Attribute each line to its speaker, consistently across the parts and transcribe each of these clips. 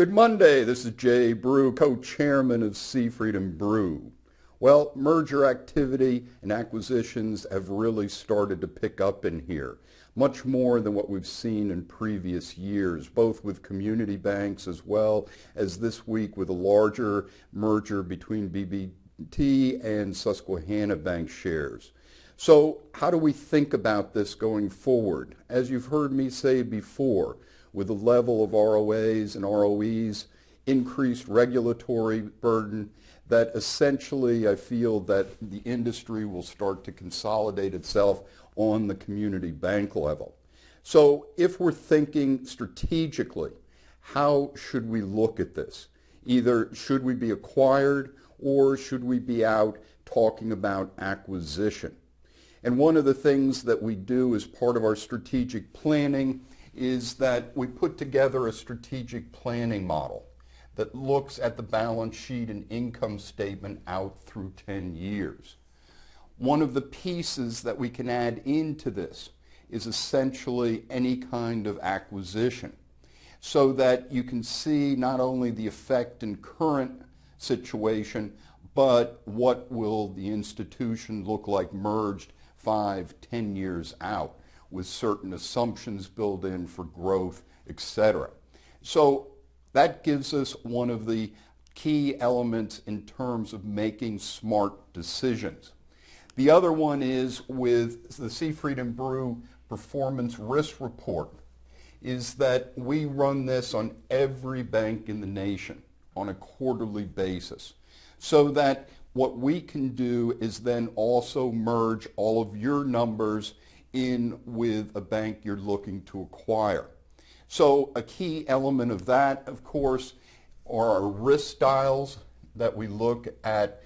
Speaker 1: Good Monday. This is Jay Brew, co-chairman of Seafried and Brew. Well, merger activity and acquisitions have really started to pick up in here, much more than what we've seen in previous years, both with community banks as well as this week with a larger merger between BB&T and Susquehanna Bank shares. So how do we think about this going forward? As you've heard me say before, with the level of ROAs and ROEs, increased regulatory burden, that essentially I feel that the industry will start to consolidate itself on the community bank level. So if we're thinking strategically, how should we look at this? Either should we be acquired or should we be out talking about acquisition? And one of the things that we do as part of our strategic planning is that we put together a strategic planning model that looks at the balance sheet and income statement out through 10 years. One of the pieces that we can add into this is essentially any kind of acquisition, so that you can see not only the effect in current situation, but what will the institution look like merged 5, 10 years out, with certain assumptions built in for growth, etc. So that gives us one of the key elements in terms of making smart decisions. The other one is with the Seafried and Brew Performance Risk Report, is that we run this on every bank in the nation on a quarterly basis, so that what we can do is then also merge all of your numbers in with a bank you're looking to acquire. So a key element of that, of course, are our risk styles that we look at: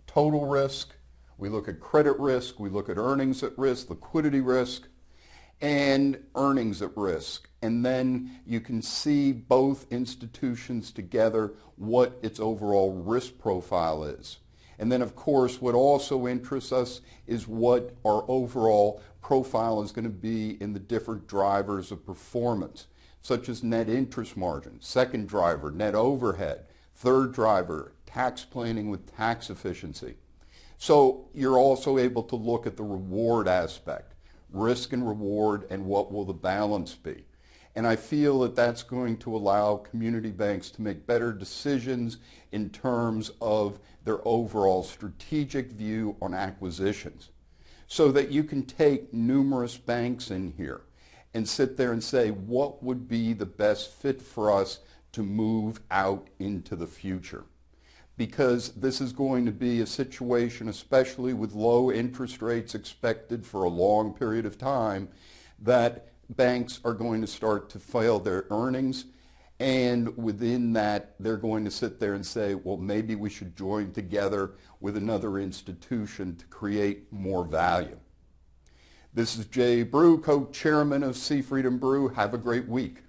Speaker 1: total risk, we look at credit risk, we look at earnings at risk, liquidity risk, and earnings at risk. And then you can see both institutions together, what its overall risk profile is. And then, of course, what also interests us is what our overall profile is going to be in the different drivers of performance, such as net interest margin, second driver, net overhead, third driver, tax planning with tax efficiency. So you're also able to look at the reward aspect, risk and reward, and what will the balance be. And I feel that that's going to allow community banks to make better decisions in terms of their overall strategic view on acquisitions, so that you can take numerous banks in here and sit there and say, what would be the best fit for us to move out into the future? Because this is going to be a situation, especially with low interest rates expected for a long period of time, that banks are going to start to fail their earnings, and within that they're going to sit there and say, well, maybe we should join together with another institution to create more value. This is Jay Brew, co-chairman of Seafried and Brew. Have a great week.